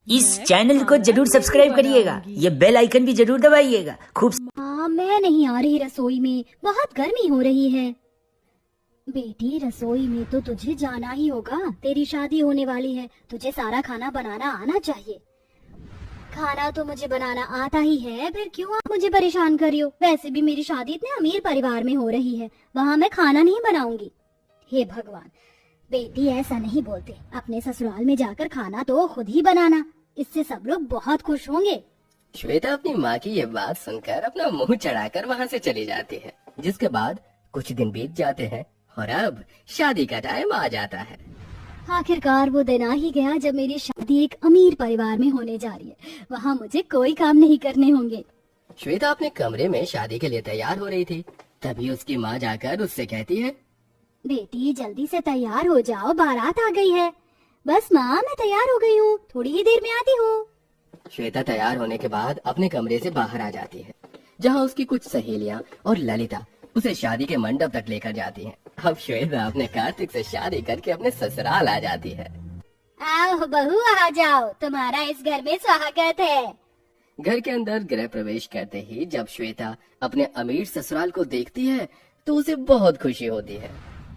इस चैनल को जरूर सब्सक्राइब करिएगा, ये बेल आइकन भी जरूर दबाइएगा। खूब मैं नहीं आ रही रसोई में, बहुत गर्मी हो रही है। बेटी रसोई में तो तुझे जाना ही होगा, तेरी शादी होने वाली है, तुझे सारा खाना बनाना आना चाहिए। खाना तो मुझे बनाना आता ही है, फिर क्यों आप मुझे परेशान कर रही हो? वैसे भी मेरी शादी इतने अमीर परिवार में हो रही है, वहाँ मैं खाना नहीं बनाऊंगी। हे भगवान, बेटी ऐसा नहीं बोलते, अपने ससुराल में जाकर खाना तो खुद ही बनाना, इससे सब लोग बहुत खुश होंगे। श्वेता अपनी माँ की ये बात सुनकर अपना मुंह चढ़ाकर वहाँ से चली जाती है। जिसके बाद कुछ दिन बीत जाते हैं और अब शादी का टाइम आ जाता है। आखिरकार वो दिन आ ही गया जब मेरी शादी एक अमीर परिवार में होने जा रही है। वहाँ मुझे कोई काम नहीं करने होंगे। श्वेता अपने कमरे में शादी के लिए तैयार हो रही थी, तभी उसकी माँ जाकर उससे कहती है, बेटी जल्दी से तैयार हो जाओ, बारात आ गई है। बस माँ, मैं तैयार हो गई हूँ, थोड़ी ही देर में आती हूँ। श्वेता तैयार होने के बाद अपने कमरे से बाहर आ जाती है, जहाँ उसकी कुछ सहेलियाँ और ललिता उसे शादी के मंडप तक लेकर जाती हैं। अब श्वेता अपने कार्तिक से शादी करके अपने ससुराल आ जाती है। आओ बहू, आ जाओ, तुम्हारा इस घर में स्वागत है। घर के अंदर गृह प्रवेश करते ही जब श्वेता अपने अमीर ससुराल को देखती है तो उसे बहुत खुशी होती है।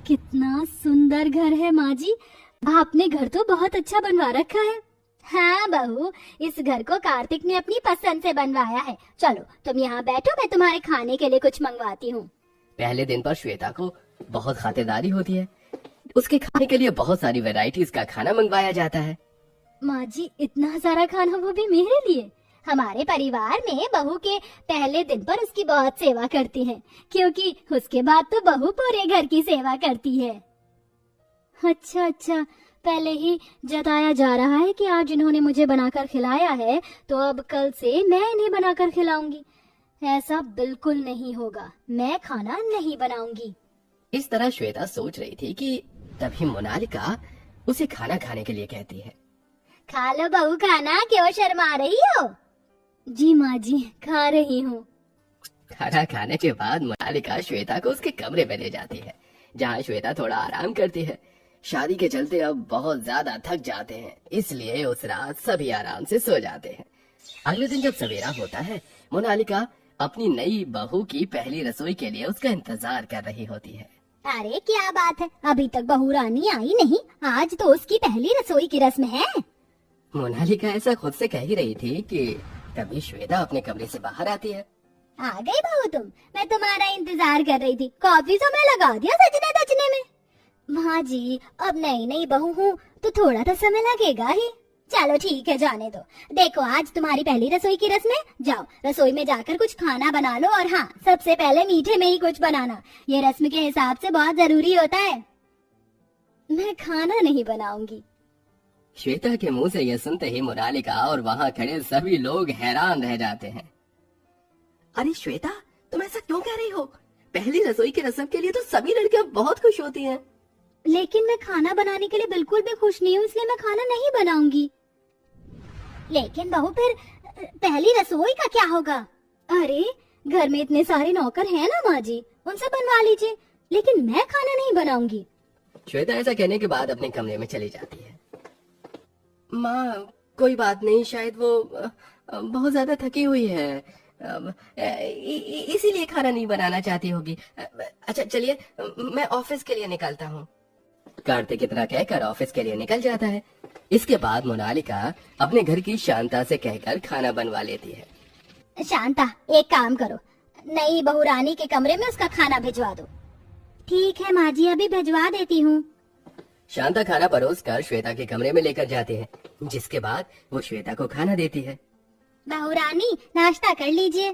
कितना सुंदर घर है माँ जी, आपने घर तो बहुत अच्छा बनवा रखा है। हाँ बहू, इस घर को कार्तिक ने अपनी पसंद से बनवाया है। चलो तुम यहाँ बैठो, मैं तुम्हारे खाने के लिए कुछ मंगवाती हूँ। पहले दिन पर श्वेता को बहुत खातिरदारी होती है, उसके खाने के लिए बहुत सारी वैरायटीज का खाना मंगवाया जाता है। माँ जी, इतना सारा खाना, वो भी मेरे लिए? हमारे परिवार में बहू के पहले दिन पर उसकी बहुत सेवा करती है, क्योंकि उसके बाद तो बहू पूरे घर की सेवा करती है। अच्छा अच्छा, पहले ही जताया जा रहा है कि आज इन्होंने मुझे बनाकर खिलाया है, तो अब कल से मैं इन्हें बनाकर खिलाऊंगी। ऐसा बिल्कुल नहीं होगा, मैं खाना नहीं बनाऊंगी। इस तरह श्वेता सोच रही थी कि तभी मोनालिका उसे खाना खाने के लिए कहती है। खा लो बहू खाना, क्यों शर्मा रही हो? जी माँ जी, खा रही हूँ। खाना खाने के बाद मोनालिका श्वेता को उसके कमरे में ले जाती है, जहाँ श्वेता थोड़ा आराम करती है। शादी के चलते अब बहुत ज्यादा थक जाते हैं, इसलिए उस रात सभी आराम से सो जाते हैं। अगले दिन जब सवेरा होता है, मोनालिका अपनी नई बहू की पहली रसोई के लिए उसका इंतजार कर रही होती है। अरे क्या बात है, अभी तक बहू रानी आई नहीं, आज तो उसकी पहली रसोई की रस्म है। मोनालिका ऐसा खुद से कह ही रही थी कि तभी श्वेता अपने कमरे से बाहर आती है। आ गई बहू तुम, मैं तुम्हारा इंतजार कर रही थी। कॉफी तो मैं लगा दिया सजने दजने में। माँ जी, अब नई नई बहू हूँ तो थोड़ा तो समय लगेगा ही। चलो ठीक है, जाने दो। देखो आज तुम्हारी पहली रसोई की रस्म है, जाओ रसोई में जाकर कुछ खाना बना लो, और हाँ, सबसे पहले मीठे में ही कुछ बनाना, ये रस्म के हिसाब से बहुत जरूरी होता है। मैं खाना नहीं बनाऊंगी। श्वेता के मुंह से यह सुनते ही मोनालिका और वहाँ खड़े सभी लोग हैरान रह जाते हैं। अरे श्वेता, तुम ऐसा क्यों कह रही हो? पहली रसोई की रस्म के लिए तो सभी लड़कियां बहुत खुश होती हैं। लेकिन मैं खाना बनाने के लिए बिल्कुल भी खुश नहीं हूँ, इसलिए मैं खाना नहीं बनाऊंगी। लेकिन बहू, फिर पहली रसोई का क्या होगा? अरे घर में इतने सारे नौकर हैं ना माँ जी, उनसे बनवा लीजिए, लेकिन मैं खाना नहीं बनाऊंगी। श्वेता ऐसा कहने के बाद अपने कमरे में चली जाती है। माँ, कोई बात नहीं, शायद वो बहुत ज्यादा थकी हुई है, इसीलिए खाना नहीं बनाना चाहती होगी। अच्छा चलिए, मैं ऑफिस के लिए निकलता हूँ। कार्तिक इतना कहकर ऑफिस के लिए निकल जाता है। इसके बाद मोनालिका अपने घर की शांता से कहकर खाना बनवा लेती है। शांता, एक काम करो, नई बहू रानी के कमरे में उसका खाना भिजवा दो। ठीक है माँ जी, अभी भिजवा देती हूँ। शांता खाना परोसकर श्वेता के कमरे में लेकर जाती है, जिसके बाद वो श्वेता को खाना देती है। बहू रानी, नाश्ता कर लीजिए।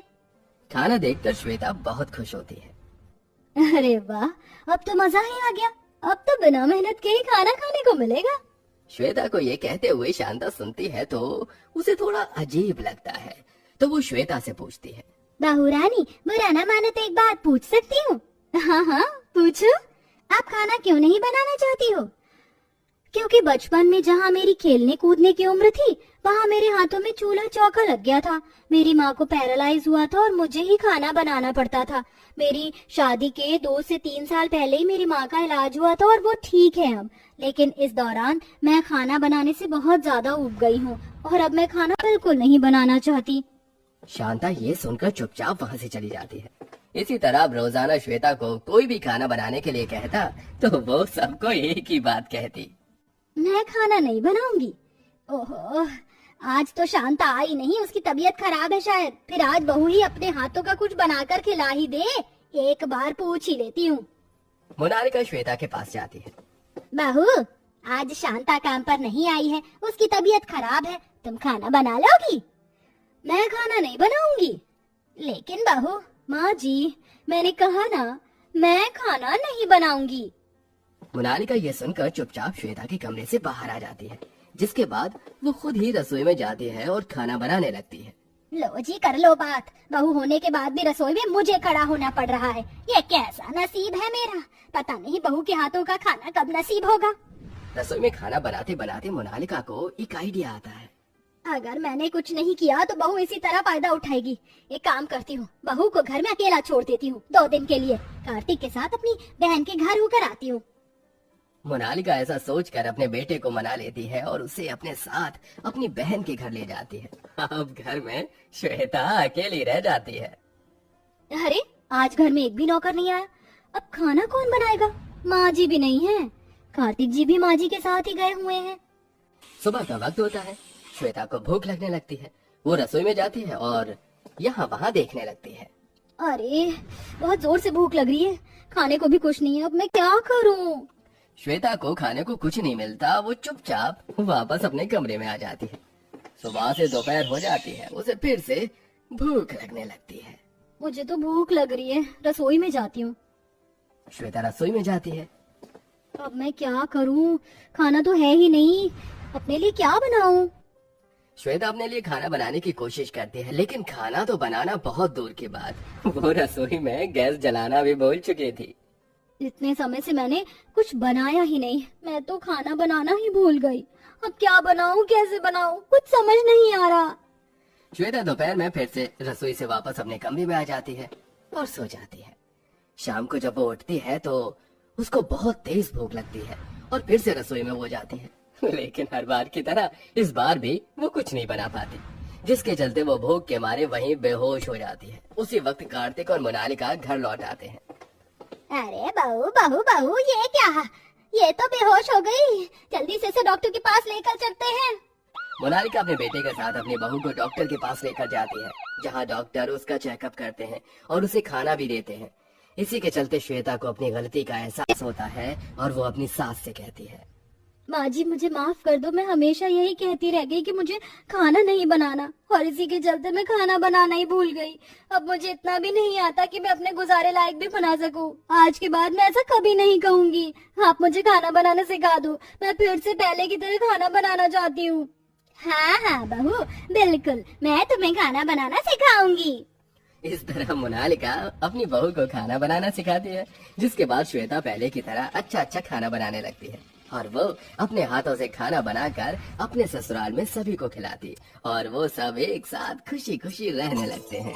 खाना देखकर श्वेता बहुत खुश होती है। अरे वाह, अब तो मजा ही आ गया, अब तो बिना मेहनत के ही खाना खाने को मिलेगा। श्वेता को ये कहते हुए शांता सुनती है तो उसे थोड़ा अजीब लगता है, तो वो श्वेता से पूछती है। बहू रानी, बुरा ना मानो तो एक बात पूछ सकती हूँ? हाँ हाँ पूछो। आप खाना क्यों नहीं बनाना चाहती हो? क्योंकि बचपन में जहाँ मेरी खेलने कूदने की उम्र थी वहाँ मेरे हाथों में चूल्हा चौका लग गया था। मेरी माँ को पैरालाइज हुआ था और मुझे ही खाना बनाना पड़ता था। मेरी शादी के 2 से 3 साल पहले ही मेरी माँ का इलाज हुआ था और वो ठीक है अब। लेकिन इस दौरान मैं खाना बनाने से बहुत ज्यादा ऊब गई हूँ और अब मैं खाना बिल्कुल नहीं बनाना चाहती। शांता ये सुनकर चुपचाप वहाँ से चली जाती है। इसी तरह अब रोजाना श्वेता को कोई भी खाना बनाने के लिए कहता तो वो सबको एक ही बात कहती, मैं खाना नहीं बनाऊंगी। ओहो, आज तो शांता आई नहीं, उसकी तबीयत खराब है शायद। फिर आज बहू ही अपने हाथों का कुछ बनाकर खिला ही दे, एक बार पूछ ही लेती हूँ। मोनालिका श्वेता के पास जाती है। बहू, आज शांता काम पर नहीं आई है, उसकी तबीयत खराब है, तुम खाना बना लोगी? मैं खाना नहीं बनाऊंगी। लेकिन बहू, माँ जी, मैंने कहा ना, मैं खाना नहीं बनाऊंगी। मोनालिका ये सुनकर चुपचाप श्वेता के कमरे से बाहर आ जाती है, जिसके बाद वो खुद ही रसोई में जाती है और खाना बनाने लगती है। लो जी, कर लो बात। बहू होने के बाद भी रसोई में मुझे खड़ा होना पड़ रहा है। ये कैसा नसीब है मेरा, पता नहीं बहू के हाथों का खाना कब नसीब होगा। रसोई में खाना बनाते बनाते मोनालिका को एक आइडिया आता है। अगर मैंने कुछ नहीं किया तो बहू इसी तरह फायदा उठाएगी। एक काम करती हूँ, बहू को घर में अकेला छोड़ देती हूँ 2 दिन के लिए। कार्तिक के साथ अपनी बहन के घर होकर आती हूँ। मोनालिका ऐसा सोचकर अपने बेटे को मना लेती है और उसे अपने साथ अपनी बहन के घर ले जाती है। अब घर में श्वेता अकेली रह जाती है। अरे, आज घर में एक भी नौकर नहीं आया, अब खाना कौन बनाएगा? माँ जी भी नहीं है, कार्तिक जी भी माँ जी के साथ ही गए हुए हैं। सुबह का वक्त होता है। श्वेता को भूख लगने लगती है। वो रसोई में जाती है और यहाँ वहाँ देखने लगती है। अरे, बहुत जोर से भूख लग रही है, खाने को भी कुछ नहीं है, अब मैं क्या करूँ? श्वेता को खाने को कुछ नहीं मिलता। वो चुपचाप वापस अपने कमरे में आ जाती है। सुबह से दोपहर हो जाती है, उसे फिर से भूख लगने लगती है। मुझे तो भूख लग रही है, रसोई में जाती हूँ। श्वेता रसोई में जाती है। अब मैं क्या करूँ? खाना तो है ही नहीं, अपने लिए क्या बनाऊँ? श्वेता अपने लिए खाना बनाने की कोशिश करती है, लेकिन खाना तो बनाना बहुत दूर की बात। वो रसोई में गैस जलाना भी भूल चुकी थी। इतने समय से मैंने कुछ बनाया ही नहीं, मैं तो खाना बनाना ही भूल गई। अब क्या बनाऊं, कैसे बनाऊं, कुछ समझ नहीं आ रहा। श्वेता दोपहर में फिर से रसोई से वापस अपने कमरे में आ जाती है और सो जाती है। शाम को जब वो उठती है तो उसको बहुत तेज भूख लगती है और फिर से रसोई में वो जाती है। लेकिन हर बार की तरह इस बार भी वो कुछ नहीं बना पाती, जिसके चलते वो भूख के मारे वहीं बेहोश हो जाती है। उसी वक्त कार्तिक और मोनालिका घर लौट आते हैं। अरे बहू बहू बहू, ये क्या? ये तो बेहोश हो गई, जल्दी से इसे डॉक्टर के पास लेकर चलते हैं। मोनालिका अपने बेटे के साथ अपनी बहू को डॉक्टर के पास लेकर जाती है, जहां डॉक्टर उसका चेकअप करते हैं और उसे खाना भी देते हैं। इसी के चलते श्वेता को अपनी गलती का एहसास होता है और वो अपनी सास से कहती है, माँ जी, मुझे माफ कर दो, मैं हमेशा यही कहती रह गई कि मुझे खाना नहीं बनाना, और इसी के चलते मैं खाना बनाना ही भूल गई। अब मुझे इतना भी नहीं आता कि मैं अपने गुजारे लायक भी बना सकूं। आज के बाद मैं ऐसा कभी नहीं कहूंगी। आप मुझे खाना बनाना सिखा दो, मैं फिर से पहले की तरह खाना बनाना चाहती हूँ। हाँ हाँ बहू, बिल्कुल, मैं तुम्हें खाना बनाना सिखाऊंगी। इस तरह मोनालिका अपनी बहू को खाना बनाना सिखाती है, जिसके बाद श्वेता पहले की तरह अच्छा खाना बनाने लगती है और वो अपने हाथों से खाना बनाकर अपने ससुराल में सभी को खिलाती और वो सब एक साथ खुशी खुशी रहने लगते हैं।